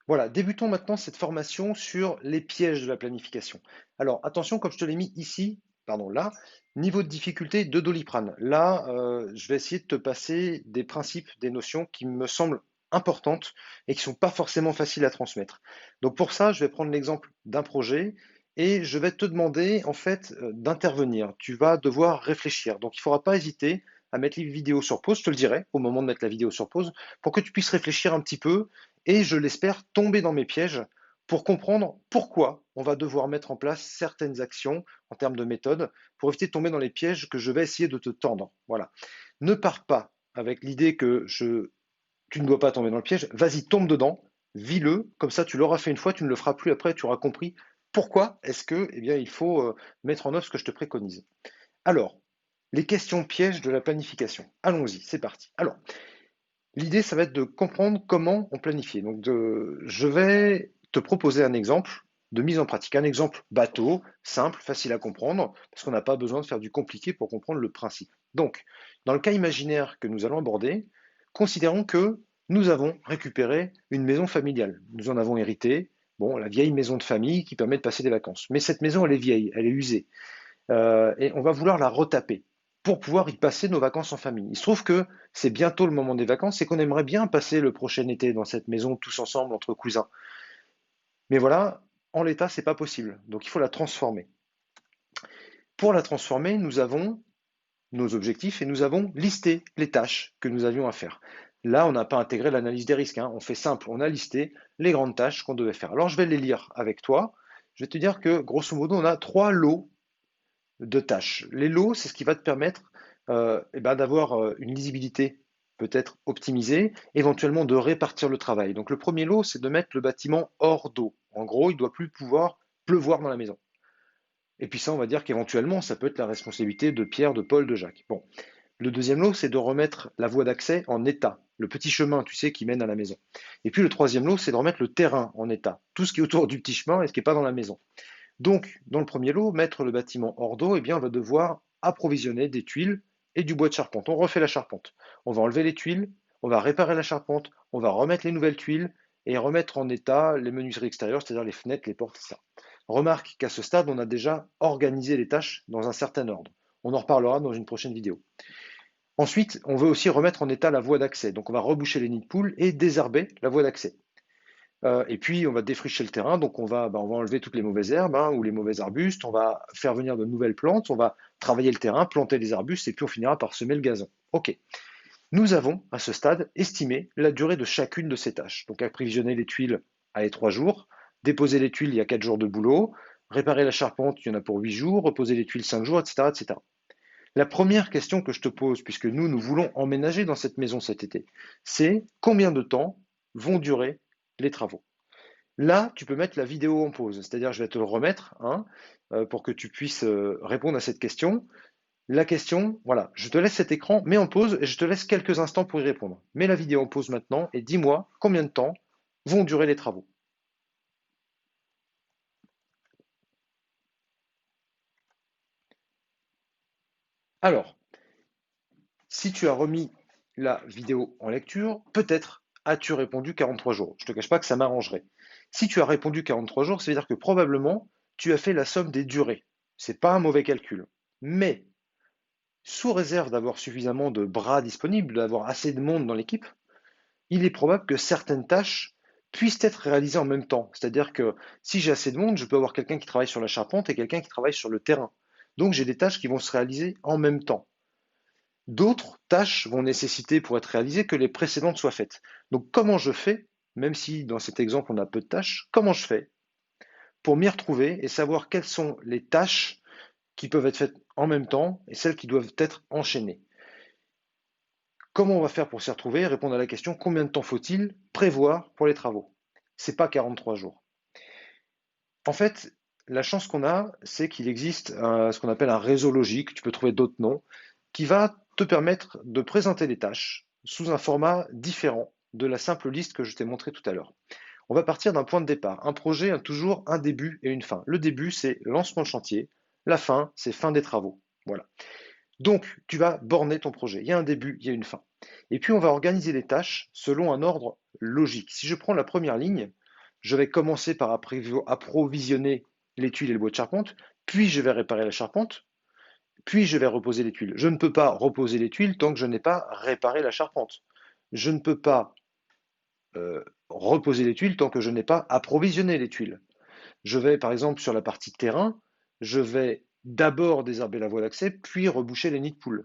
Voilà, débutons maintenant cette formation sur les pièges de la planification. Alors attention, comme je te l'ai mis ici, pardon, là, niveau de difficulté de Doliprane. Là, je vais essayer de te passer des principes, des notions qui me semblent importantes et qui ne sont pas forcément faciles à transmettre. Donc pour ça, je vais prendre l'exemple d'un projet et je vais te demander en fait d'intervenir. Tu vas devoir réfléchir. Donc il ne faudra pas hésiter à mettre les vidéos sur pause, je te le dirai au moment de mettre la vidéo sur pause, pour que tu puisses réfléchir un petit peu et je l'espère tomber dans mes pièges pour comprendre pourquoi on va devoir mettre en place certaines actions en termes de méthode pour éviter de tomber dans les pièges que je vais essayer de te tendre. Voilà. Ne pars pas avec l'idée que tu ne dois pas tomber dans le piège. Vas-y, tombe dedans, vis-le, comme ça tu l'auras fait une fois, tu ne le feras plus après, tu auras compris pourquoi est-ce que, eh bien, il faut mettre en œuvre ce que je te préconise. Alors, les questions pièges de la planification. Allons-y, c'est parti. Alors, l'idée, ça va être de comprendre comment on planifie. Je vais te proposer un exemple de mise en pratique, un exemple bateau, simple, facile à comprendre, parce qu'on n'a pas besoin de faire du compliqué pour comprendre le principe. Donc, dans le cas imaginaire que nous allons aborder, considérons que nous avons récupéré une maison familiale. Nous en avons hérité, bon, la vieille maison de famille qui permet de passer des vacances. Mais cette maison, elle est vieille, elle est usée. Et on va vouloir la retaper pour pouvoir y passer nos vacances en famille. Il se trouve que c'est bientôt le moment des vacances et qu'on aimerait bien passer le prochain été dans cette maison tous ensemble entre cousins. Mais voilà, en l'état, c'est pas possible. Donc il faut la transformer. Pour la transformer, nous avons nos objectifs et nous avons listé les tâches que nous avions à faire. Là, on n'a pas intégré l'analyse des risques, hein. On fait simple, on a listé les grandes tâches qu'on devait faire. Alors je vais les lire avec toi. Je vais te dire que grosso modo, on a trois lots de tâches. Les lots, c'est ce qui va te permettre d'avoir une lisibilité peut-être optimisée, éventuellement de répartir le travail. Donc le premier lot, c'est de mettre le bâtiment hors d'eau. En gros, il ne doit plus pouvoir pleuvoir dans la maison. Et puis ça, on va dire qu'éventuellement, ça peut être la responsabilité de Pierre, de Paul, de Jacques. Bon. Le deuxième lot, c'est de remettre la voie d'accès en état, le petit chemin, tu sais, qui mène à la maison. Et puis le troisième lot, c'est de remettre le terrain en état, tout ce qui est autour du petit chemin et ce qui n'est pas dans la maison. Donc, dans le premier lot, mettre le bâtiment hors d'eau, eh bien, on va devoir approvisionner des tuiles et du bois de charpente. On refait la charpente. On va enlever les tuiles, on va réparer la charpente, on va remettre les nouvelles tuiles et remettre en état les menuiseries extérieures, c'est-à-dire les fenêtres, les portes, etc. Remarque qu'à ce stade, on a déjà organisé les tâches dans un certain ordre. On en reparlera dans une prochaine vidéo. Ensuite, on veut aussi remettre en état la voie d'accès. Donc, on va reboucher les nids de poules et désherber la voie d'accès. Et puis, on va défricher le terrain, donc on va enlever toutes les mauvaises herbes hein, ou les mauvais arbustes, on va faire venir de nouvelles plantes, on va travailler le terrain, planter des arbustes, et puis on finira par semer le gazon. Ok. Nous avons, à ce stade, estimé la durée de chacune de ces tâches. Donc, approvisionner les tuiles, allez, 3 jours, déposer les tuiles, il y a 4 jours de boulot, réparer la charpente, il y en a pour 8 jours, reposer les tuiles 5 jours, etc., etc. La première question que je te pose, puisque nous voulons emménager dans cette maison cet été, c'est combien de temps vont durer les travaux? Là, tu peux mettre la vidéo en pause, c'est-à-dire je vais te le remettre hein, pour que tu puisses répondre à cette question. La question, voilà, je te laisse cet écran, mets en pause et je te laisse quelques instants pour y répondre. Mets la vidéo en pause maintenant et dis-moi combien de temps vont durer les travaux. Alors, si tu as remis la vidéo en lecture, peut-être as-tu répondu 43 jours. Je ne te cache pas que ça m'arrangerait. Si tu as répondu 43 jours, ça veut dire que probablement tu as fait la somme des durées. C'est pas un mauvais calcul. Mais sous réserve d'avoir suffisamment de bras disponibles, d'avoir assez de monde dans l'équipe, il est probable que certaines tâches puissent être réalisées en même temps. C'est-à-dire que si j'ai assez de monde, je peux avoir quelqu'un qui travaille sur la charpente et quelqu'un qui travaille sur le terrain. Donc j'ai des tâches qui vont se réaliser en même temps. D'autres tâches vont nécessiter pour être réalisées que les précédentes soient faites. Donc comment je fais, même si dans cet exemple on a peu de tâches, comment je fais pour m'y retrouver et savoir quelles sont les tâches qui peuvent être faites en même temps et celles qui doivent être enchaînées. Comment on va faire pour s'y retrouver? Répondre à la question combien de temps faut-il prévoir pour les travaux? C'est pas 43 jours. En fait, la chance qu'on a, c'est qu'il existe ce qu'on appelle un réseau logique, tu peux trouver d'autres noms, qui va te permettre de présenter les tâches sous un format différent de la simple liste que je t'ai montré tout à l'heure. On va partir d'un point de départ. Un projet a toujours un début et une fin. Le début, c'est lancement de chantier. La fin, c'est fin des travaux. Voilà. Donc, tu vas borner ton projet. Il y a un début, il y a une fin. Et puis, on va organiser les tâches selon un ordre logique. Si je prends la première ligne, je vais commencer par approvisionner les tuiles et le bois de charpente, puis je vais réparer la charpente, puis je vais reposer les tuiles. Je ne peux pas reposer les tuiles tant que je n'ai pas réparé la charpente. Je ne peux pas reposer les tuiles tant que je n'ai pas approvisionné les tuiles. Je vais, par exemple, sur la partie terrain, je vais d'abord désherber la voie d'accès, puis reboucher les nids de poules.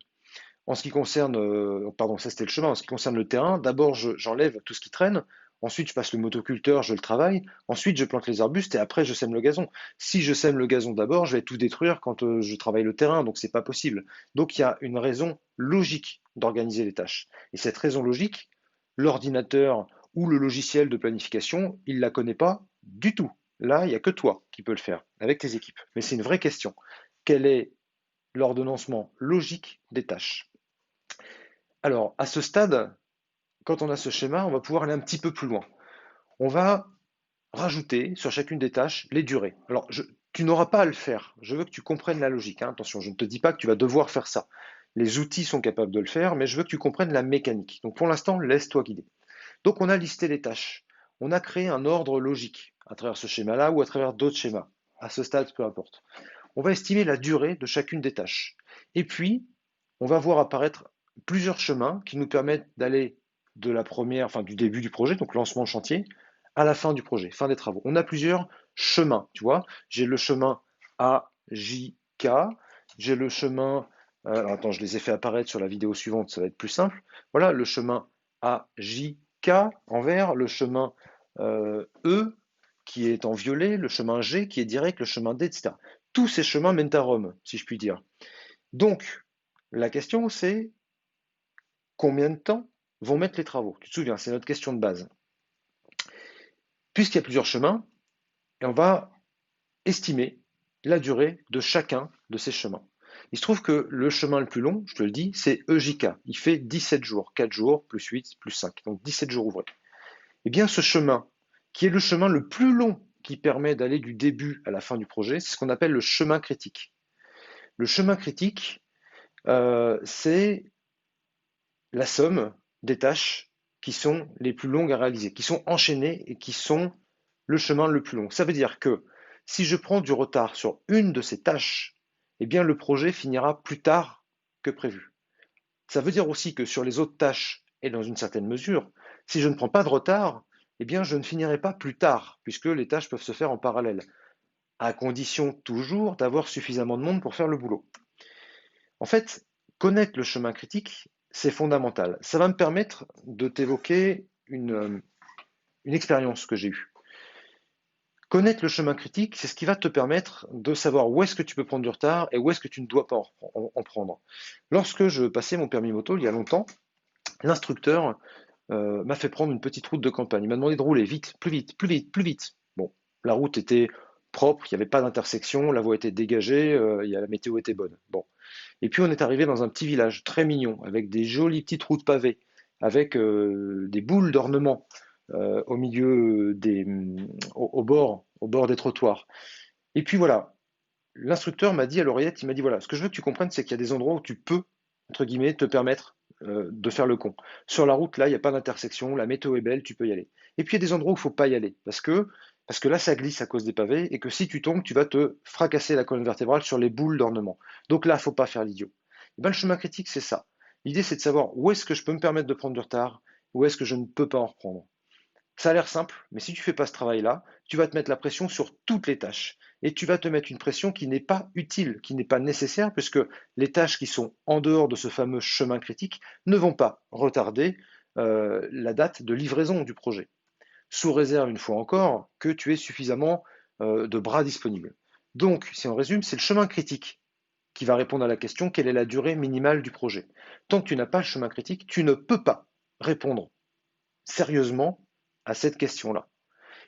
En ce qui concerne, pardon, ça c'était le chemin. En ce qui concerne le terrain, d'abord j'enlève tout ce qui traîne, ensuite je passe le motoculteur, je le travaille, ensuite je plante les arbustes et après je sème le gazon. Si je sème le gazon d'abord, je vais tout détruire quand je travaille le terrain, donc c'est pas possible. Donc il y a une raison logique d'organiser les tâches. Et cette raison logique, l'ordinateur ou le logiciel de planification, il la connaît pas du tout. Là, il n'y a que toi qui peux le faire avec tes équipes. Mais c'est une vraie question. Quel est l'ordonnancement logique des tâches? Alors, à ce stade, quand on a ce schéma, on va pouvoir aller un petit peu plus loin. On va rajouter sur chacune des tâches les durées. Alors, tu n'auras pas à le faire. Je veux que tu comprennes la logique, hein. Attention, je ne te dis pas que tu vas devoir faire ça. Les outils sont capables de le faire, mais je veux que tu comprennes la mécanique. Donc, pour l'instant, laisse-toi guider. Donc, on a listé les tâches. On a créé un ordre logique à travers ce schéma-là ou à travers d'autres schémas. À ce stade, peu importe. On va estimer la durée de chacune des tâches. Et puis, on va voir apparaître plusieurs chemins qui nous permettent d'aller de la première, enfin du début du projet, donc lancement de chantier, à la fin du projet, fin des travaux. On a plusieurs chemins, tu vois. J'ai le chemin A, J, K, j'ai le chemin, attends, je les ai fait apparaître sur la vidéo suivante, ça va être plus simple. Voilà, le chemin A, J, K en vert, le chemin E qui est en violet, le chemin G qui est direct, le chemin D, etc. Tous ces chemins mènent à Rome, si je puis dire. Donc, la question c'est combien de temps vont mettre les travaux? Tu te souviens, c'est notre question de base. Puisqu'il y a plusieurs chemins, et on va estimer la durée de chacun de ces chemins. Il se trouve que le chemin le plus long, je te le dis, c'est EJK. Il fait 17 jours, 4 jours, plus 8, plus 5, donc 17 jours ouvrés. Eh bien, ce chemin, qui est le chemin le plus long qui permet d'aller du début à la fin du projet, c'est ce qu'on appelle le chemin critique. Le chemin critique, c'est la somme des tâches qui sont les plus longues à réaliser, qui sont enchaînées et qui sont le chemin le plus long. Ça veut dire que si je prends du retard sur une de ces tâches, eh bien le projet finira plus tard que prévu. Ça veut dire aussi que sur les autres tâches, et dans une certaine mesure, si je ne prends pas de retard, eh bien je ne finirai pas plus tard, puisque les tâches peuvent se faire en parallèle, à condition toujours d'avoir suffisamment de monde pour faire le boulot. En fait, connaître le chemin critique, c'est fondamental. Ça va me permettre de t'évoquer une expérience que j'ai eue. Connaître le chemin critique, c'est ce qui va te permettre de savoir où est-ce que tu peux prendre du retard et où est-ce que tu ne dois pas en prendre. Lorsque je passais mon permis moto il y a longtemps, l'instructeur m'a fait prendre une petite route de campagne. Il m'a demandé de rouler vite, plus vite, plus vite, plus vite. Bon, la route était propre, il n'y avait pas d'intersection, la voie était dégagée, la météo était bonne. Bon. Et puis on est arrivé dans un petit village très mignon, avec des jolies petites routes pavées, avec des boules d'ornement au milieu au bord des trottoirs. Et puis voilà, l'instructeur m'a dit à l'oreillette, il m'a dit voilà, ce que je veux que tu comprennes, c'est qu'il y a des endroits où tu peux, entre guillemets, te permettre de faire le con. Sur la route, là, il n'y a pas d'intersection, la météo est belle, tu peux y aller. Et puis il y a des endroits où il ne faut pas y aller, parce que là, ça glisse à cause des pavés, et que si tu tombes, tu vas te fracasser la colonne vertébrale sur les boules d'ornement. Donc là, il ne faut pas faire l'idiot. Et ben, le chemin critique, c'est ça. L'idée, c'est de savoir où est-ce que je peux me permettre de prendre du retard, où est-ce que je ne peux pas en reprendre. Ça a l'air simple, mais si tu ne fais pas ce travail-là, tu vas te mettre la pression sur toutes les tâches. Et tu vas te mettre une pression qui n'est pas utile, qui n'est pas nécessaire, puisque les tâches qui sont en dehors de ce fameux chemin critique ne vont pas retarder la date de livraison du projet. Sous réserve, une fois encore, que tu aies suffisamment de bras disponibles. Donc, si on résume, c'est le chemin critique qui va répondre à la question quelle est la durée minimale du projet. Tant que tu n'as pas le chemin critique, tu ne peux pas répondre sérieusement à cette question-là.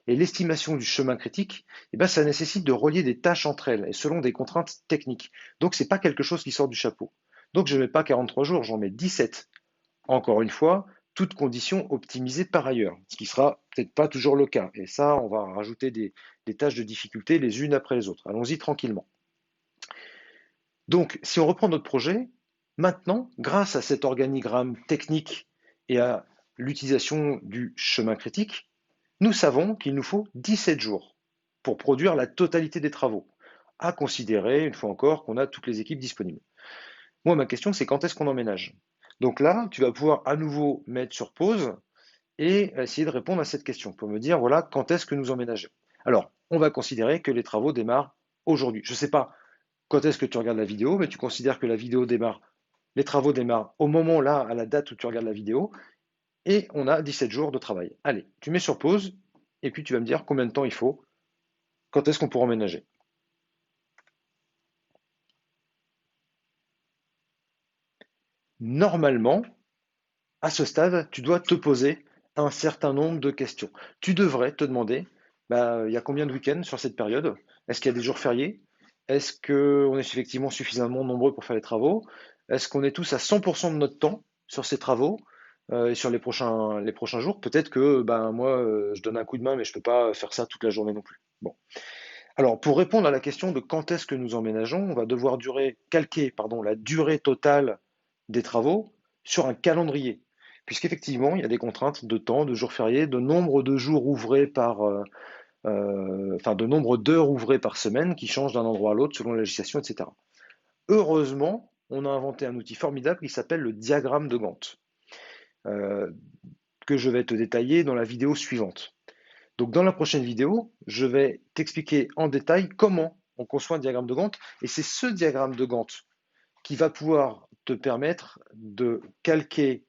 Et l'estimation du chemin critique, eh ben, ça nécessite de relier des tâches entre elles et selon des contraintes techniques. Donc, ce n'est pas quelque chose qui sort du chapeau. Donc, je ne mets pas 43 jours, j'en mets 17. Encore une fois, toutes conditions optimisées par ailleurs, ce qui sera peut-être pas toujours le cas. Et ça, on va rajouter des tâches de difficulté les unes après les autres. Allons-y tranquillement. Donc, si on reprend notre projet, maintenant, grâce à cet organigramme technique et à l'utilisation du chemin critique, Nous savons qu'il nous faut 17 jours pour produire la totalité des travaux, à considérer, une fois encore, qu'on a toutes les équipes disponibles. Moi, ma question, c'est quand est-ce qu'on emménage? Donc là, tu vas pouvoir à nouveau mettre sur pause et essayer de répondre à cette question pour me dire, voilà, quand est-ce que nous emménageons? Alors, on va considérer que les travaux démarrent aujourd'hui. Je ne sais pas quand est-ce que tu regardes la vidéo, mais tu considères que la vidéo démarre, les travaux démarrent au moment là, à la date où tu regardes la vidéo, et on a 17 jours de travail. Allez, tu mets sur pause, et puis tu vas me dire combien de temps il faut, quand est-ce qu'on pourra emménager. Normalement, à ce stade, tu dois te poser un certain nombre de questions. Tu devrais te demander, bah, il y a combien de week-ends sur cette période? Est-ce qu'il y a des jours fériés? Est-ce qu'on est effectivement suffisamment nombreux pour faire les travaux? Est-ce qu'on est tous à 100% de notre temps sur ces travaux et sur les prochains jours? Peut-être que ben, moi, je donne un coup de main, mais je ne peux pas faire ça toute la journée non plus. Bon. Alors, pour répondre à la question de quand est-ce que nous emménageons, on va devoir calquer pardon, la durée totale des travaux sur un calendrier. Puisqu'effectivement, il y a des contraintes de temps, de jours fériés, de nombre de jours ouvrés enfin de nombre d'heures ouvrées par semaine qui changent d'un endroit à l'autre selon la législation, etc. Heureusement, on a inventé un outil formidable qui s'appelle le diagramme de Gantt, euh, que je vais te détailler dans la vidéo suivante. Donc dans la prochaine vidéo, je vais t'expliquer en détail comment on conçoit un diagramme de Gantt, et c'est ce diagramme de Gantt qui va pouvoir te permettre de calquer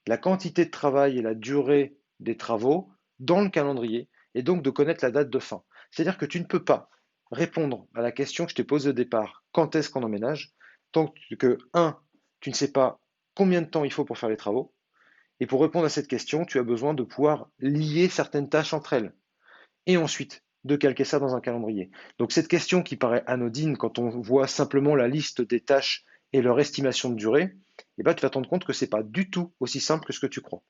la quantité de travail et la durée des travaux dans le calendrier, et donc de connaître la date de fin. C'est-à-dire que tu ne peux pas répondre à la question que je t'ai posée au départ, quand est-ce qu'on emménage, tant que, un, tu ne sais pas combien de temps il faut pour faire les travaux, et pour répondre à cette question, tu as besoin de pouvoir lier certaines tâches entre elles et ensuite de calquer ça dans un calendrier. Donc cette question qui paraît anodine quand on voit simplement la liste des tâches et leur estimation de durée, eh ben, tu vas te rendre compte que ce n'est pas du tout aussi simple que ce que tu crois.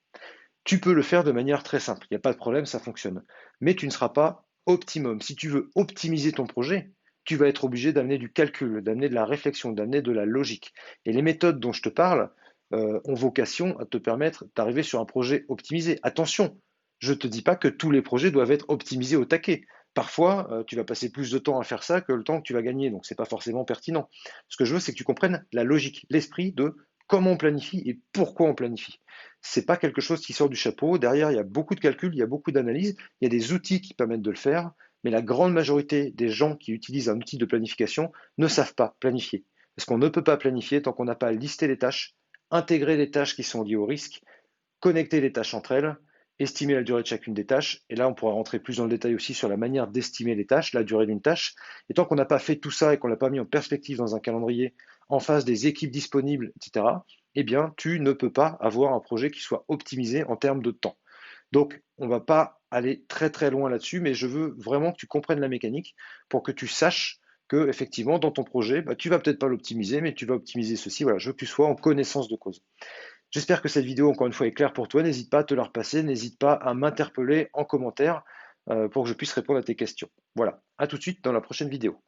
Tu peux le faire de manière très simple, il n'y a pas de problème, ça fonctionne. Mais tu ne seras pas optimum. Si tu veux optimiser ton projet, tu vas être obligé d'amener du calcul, d'amener de la réflexion, d'amener de la logique. Et les méthodes dont je te parle ont vocation à te permettre d'arriver sur un projet optimisé. Attention, je ne te dis pas que tous les projets doivent être optimisés au taquet. Parfois, tu vas passer plus de temps à faire ça que le temps que tu vas gagner, donc ce n'est pas forcément pertinent. Ce que je veux, c'est que tu comprennes la logique, l'esprit de comment on planifie et pourquoi on planifie. C'est pas quelque chose qui sort du chapeau. Derrière, il y a beaucoup de calculs, il y a beaucoup d'analyses, il y a des outils qui permettent de le faire, mais la grande majorité des gens qui utilisent un outil de planification ne savent pas planifier. Parce qu'on ne peut pas planifier tant qu'on n'a pas listé les tâches, intégré les tâches qui sont liées au risque, connecter les tâches entre elles, estimer la durée de chacune des tâches. Et là, on pourra rentrer plus dans le détail aussi sur la manière d'estimer les tâches, la durée d'une tâche. Et tant qu'on n'a pas fait tout ça et qu'on ne l'a pas mis en perspective dans un calendrier, en face des équipes disponibles, etc., eh bien, tu ne peux pas avoir un projet qui soit optimisé en termes de temps. Donc, on ne va pas aller très très loin là-dessus, mais je veux vraiment que tu comprennes la mécanique pour que tu saches que, effectivement, dans ton projet, bah, tu vas peut-être pas l'optimiser, mais tu vas optimiser ceci. Voilà, je veux que tu sois en connaissance de cause. J'espère que cette vidéo, encore une fois, est claire pour toi. N'hésite pas à te la repasser, n'hésite pas à m'interpeller en commentaire pour que je puisse répondre à tes questions. Voilà, à tout de suite dans la prochaine vidéo.